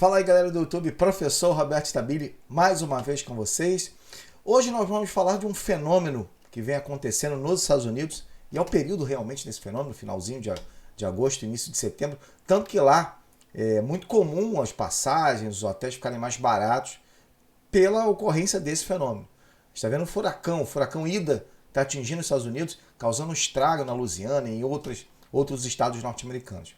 Fala aí galera do YouTube, professor Roberto Stabile, mais uma vez com vocês. Hoje nós vamos falar de um fenômeno que vem acontecendo nos Estados Unidos, e é o período realmente desse fenômeno, finalzinho de agosto, início de setembro, tanto que lá é muito comum as passagens, os hotéis ficarem mais baratos pela ocorrência desse fenômeno. Está vendo o furacão Ida está atingindo os Estados Unidos, causando um estrago na Louisiana e em outros estados norte-americanos.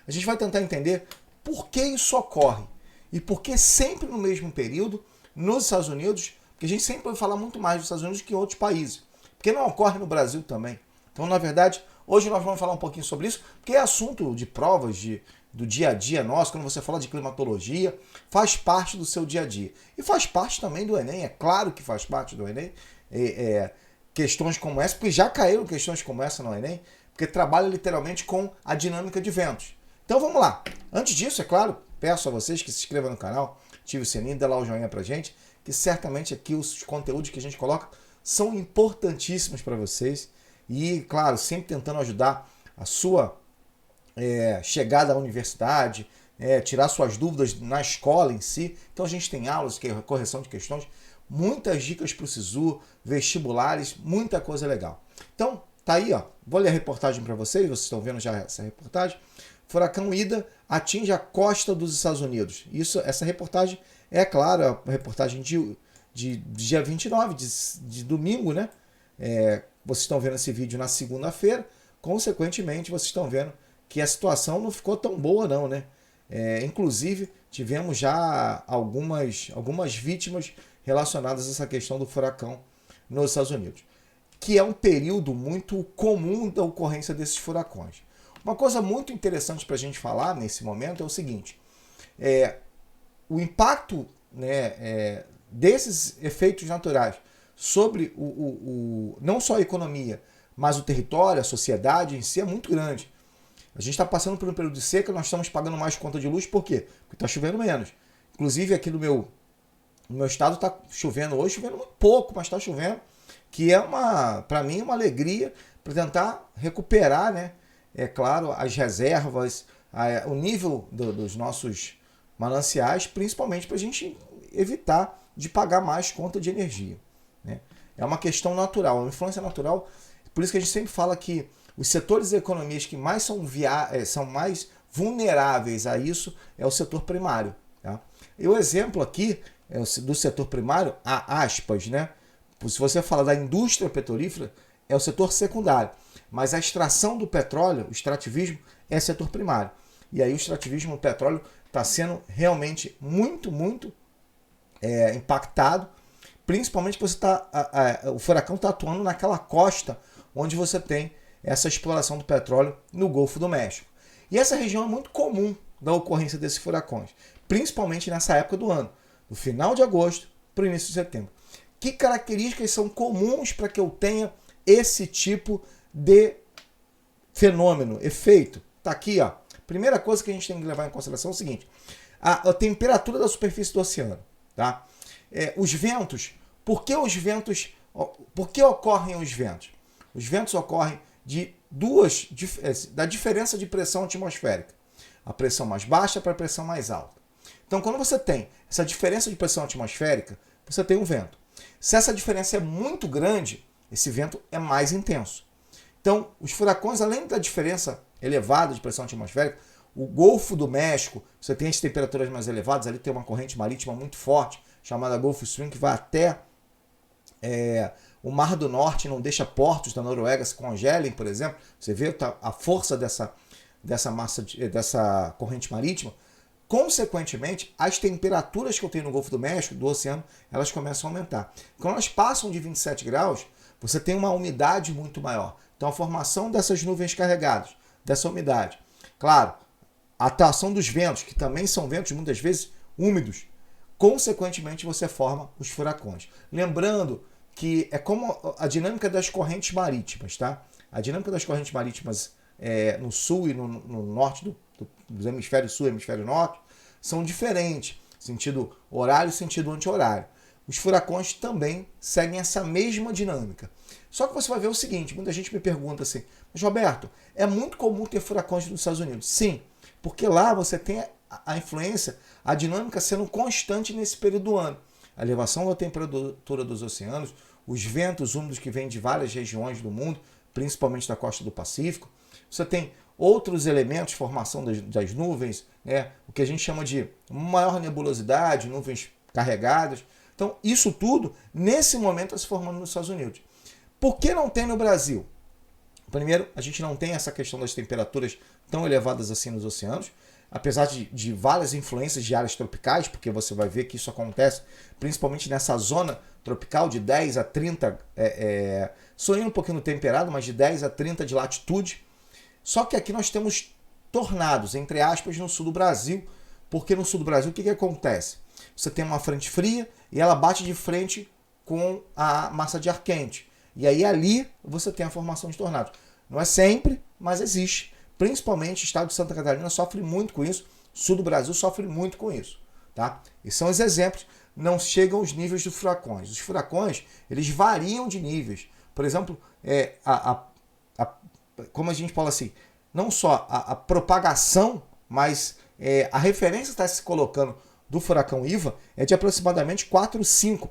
A gente vai tentar entender por que isso ocorre e por que sempre no mesmo período nos Estados Unidos, porque a gente sempre vai falar muito mais dos Estados Unidos que em outros países, porque não ocorre no Brasil também. Então, na verdade, hoje nós vamos falar um pouquinho sobre isso, porque é assunto de provas do dia a dia nosso, quando você fala de climatologia, faz parte do seu dia a dia. E faz parte também do Enem, é claro que faz parte do Enem, questões como essa, porque já caíram questões como essa no Enem, porque trabalha literalmente com a dinâmica de ventos. Então vamos lá. Antes disso, é claro, peço a vocês que se inscrevam no canal, ative o sininho, dê lá o joinha pra gente, que certamente aqui os conteúdos que a gente coloca são importantíssimos para vocês. E, claro, sempre tentando ajudar a sua chegada à universidade, tirar suas dúvidas na escola em si. Então a gente tem aulas, correção de questões, muitas dicas para o SISU, vestibulares, muita coisa legal. Então, tá aí, ó. Vou ler a reportagem para vocês estão vendo já essa reportagem. Furacão Ida atinge a costa dos Estados Unidos. Essa reportagem é, claro, a reportagem de dia 29, de domingo, né? Vocês estão vendo esse vídeo na segunda-feira. Consequentemente, vocês estão vendo que a situação não ficou tão boa, não, né? Inclusive, tivemos já algumas vítimas relacionadas a essa questão do furacão nos Estados Unidos, que é um período muito comum da ocorrência desses furacões. Uma coisa muito interessante para a gente falar nesse momento é o seguinte: o impacto, né, desses efeitos naturais sobre não só a economia, mas o território, a sociedade em si é muito grande. A gente está passando por um período de seca, nós estamos pagando mais conta de luz, por quê? Porque está chovendo menos. Inclusive aqui no meu estado está chovendo hoje, chovendo muito pouco, mas está chovendo, que é para mim uma alegria para tentar recuperar, né? É claro, as reservas, o nível dos nossos mananciais, principalmente para a gente evitar de pagar mais conta de energia, né? É uma questão natural, uma influência natural. Por isso que a gente sempre fala que os setores da economia que mais são mais vulneráveis a isso é o setor primário, tá? E o exemplo aqui do setor primário, há aspas, né? Se você falar da indústria petrolífera, é o setor secundário. Mas a extração do petróleo, o extrativismo, é setor primário. E aí o extrativismo do petróleo está sendo realmente muito impactado, principalmente porque o furacão está atuando naquela costa onde você tem essa exploração do petróleo no Golfo do México. E essa região é muito comum da ocorrência desses furacões, principalmente nessa época do ano, do final de agosto para o início de setembro. Que características são comuns para que eu tenha esse tipo de fenômeno, efeito? Tá aqui, ó. Primeira coisa que a gente tem que levar em consideração é o seguinte: a temperatura da superfície do oceano, tá? Os ventos, por que ocorrem os ventos? Os ventos ocorrem da diferença de pressão atmosférica. A pressão mais baixa para a pressão mais alta. Então, quando você tem essa diferença de pressão atmosférica, você tem um vento. Se essa diferença é muito grande, esse vento é mais intenso. Então, os furacões, além da diferença elevada de pressão atmosférica, o Golfo do México, você tem as temperaturas mais elevadas, ali tem uma corrente marítima muito forte, chamada Gulf Stream, que vai até o Mar do Norte, não deixa portos da Noruega se congelem, por exemplo. Você vê a força dessa corrente marítima. Consequentemente, as temperaturas que eu tenho no Golfo do México, do oceano, elas começam a aumentar. Quando elas passam de 27 graus, você tem uma umidade muito maior. Então, a formação dessas nuvens carregadas, dessa umidade. Claro, a atuação dos ventos, que também são ventos muitas vezes úmidos. Consequentemente, você forma os furacões. Lembrando que é como a dinâmica das correntes marítimas, tá? A dinâmica das correntes marítimas no sul e no norte do hemisfério sul e hemisfério norte são diferentes, sentido horário e sentido anti-horário. Os furacões também seguem essa mesma dinâmica. Só que você vai ver o seguinte: muita gente me pergunta assim, mas Roberto, é muito comum ter furacões nos Estados Unidos? Sim, porque lá você tem a influência, a dinâmica sendo constante nesse período do ano. A elevação da temperatura dos oceanos, os ventos úmidos que vêm de várias regiões do mundo, principalmente da costa do Pacífico. Você tem outros elementos, formação das nuvens, né? O que a gente chama de maior nebulosidade, nuvens carregadas. Então, isso tudo, nesse momento, está se formando nos Estados Unidos. Por que não tem no Brasil? Primeiro, a gente não tem essa questão das temperaturas tão elevadas assim nos oceanos, apesar de várias influências de áreas tropicais, porque você vai ver que isso acontece principalmente nessa zona tropical de 10 a 30, sonhando um pouquinho no temperado, mas de 10 a 30 de latitude. Só que aqui nós temos tornados, entre aspas, no sul do Brasil, porque no sul do Brasil o que acontece? Você tem uma frente fria e ela bate de frente com a massa de ar quente. E aí ali você tem a formação de tornados. Não é sempre, mas existe. Principalmente o estado de Santa Catarina sofre muito com isso. O sul do Brasil sofre muito com isso. Tá? E são os exemplos. Não chegam aos níveis dos furacões. Os furacões, eles variam de níveis. Por exemplo, como a gente fala assim, não só a propagação, mas a referência que está se colocando do furacão Ivan é de aproximadamente 4, 5.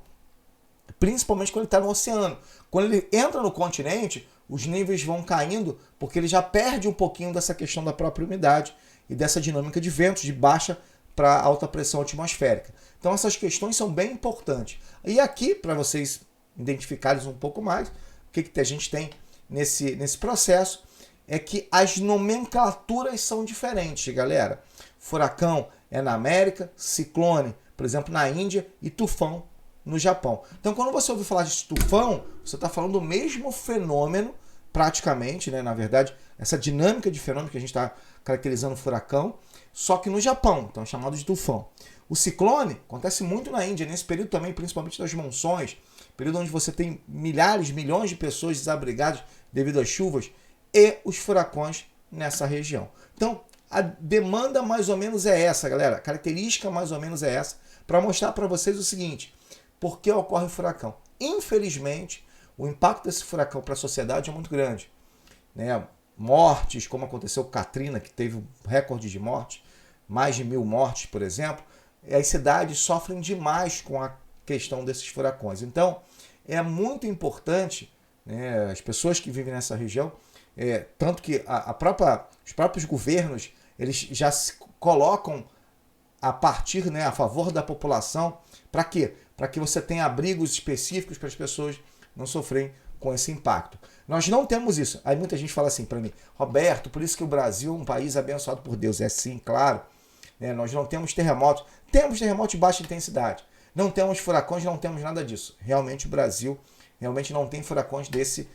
Principalmente quando ele está no oceano. Quando ele entra no continente, os níveis vão caindo, porque ele já perde um pouquinho dessa questão da própria umidade e dessa dinâmica de ventos de baixa para alta pressão atmosférica. Então essas questões são bem importantes. E aqui, para vocês identificarem um pouco mais, o que a gente tem nesse processo é que as nomenclaturas são diferentes, galera. Furacão é na América, ciclone, por exemplo, na Índia, e tufão no Japão. Então, quando você ouve falar de tufão, você está falando do mesmo fenômeno, praticamente, né? Na verdade, essa dinâmica de fenômeno que a gente está caracterizando o furacão, só que no Japão, então é chamado de tufão. O ciclone acontece muito na Índia, nesse período também, principalmente das monções, período onde você tem milhares, milhões de pessoas desabrigadas devido às chuvas, e os furacões nessa região. Então, a demanda mais ou menos é essa, galera. A característica mais ou menos é essa, para mostrar para vocês o seguinte: por que ocorre o furacão? Infelizmente, o impacto desse furacão para a sociedade é muito grande. Né? Mortes, como aconteceu com Katrina, que teve um recorde de mortes, mais de 1.000 mortes, por exemplo. As cidades sofrem demais com a questão desses furacões. Então, é muito importante, né, as pessoas que vivem nessa região, tanto que os próprios governos, eles já se colocam a partir, né, a favor da população. Para quê? Para que você tenha abrigos específicos para as pessoas não sofrerem com esse impacto. Nós não temos isso. Aí muita gente fala assim para mim: Roberto, por isso que o Brasil é um país abençoado por Deus. É sim, claro. Nós não temos terremotos. Temos terremotos de baixa intensidade. Não temos furacões, não temos nada disso. Realmente o Brasil realmente não tem furacões desse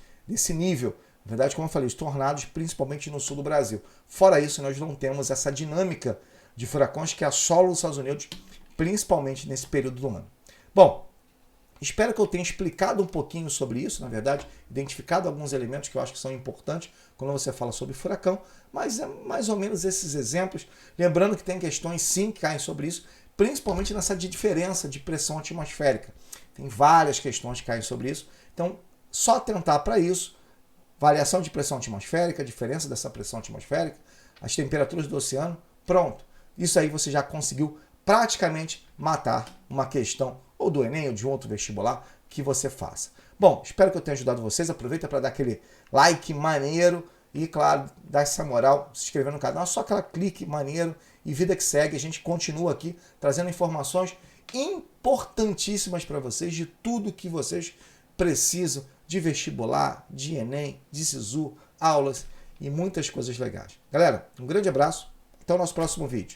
nível. Na verdade, como eu falei, os tornados, principalmente no sul do Brasil. Fora isso, nós não temos essa dinâmica de furacões que assolam os Estados Unidos, principalmente nesse período do ano. Bom, espero que eu tenha explicado um pouquinho sobre isso, na verdade, identificado alguns elementos que eu acho que são importantes quando você fala sobre furacão, mas é mais ou menos esses exemplos. Lembrando que tem questões sim que caem sobre isso, principalmente nessa diferença de pressão atmosférica. Tem várias questões que caem sobre isso, então só atentar para isso. Variação de pressão atmosférica, diferença dessa pressão atmosférica, as temperaturas do oceano, pronto. Isso aí você já conseguiu praticamente matar uma questão ou do Enem ou de outro vestibular que você faça. Bom, espero que eu tenha ajudado vocês. Aproveita para dar aquele like maneiro e, claro, dar essa moral, se inscrever no canal. Só aquela clique maneiro e vida que segue. A gente continua aqui trazendo informações importantíssimas para vocês de tudo que vocês precisam de vestibular, de Enem, de SISU, aulas e muitas coisas legais. Galera, um grande abraço. Até o nosso próximo vídeo.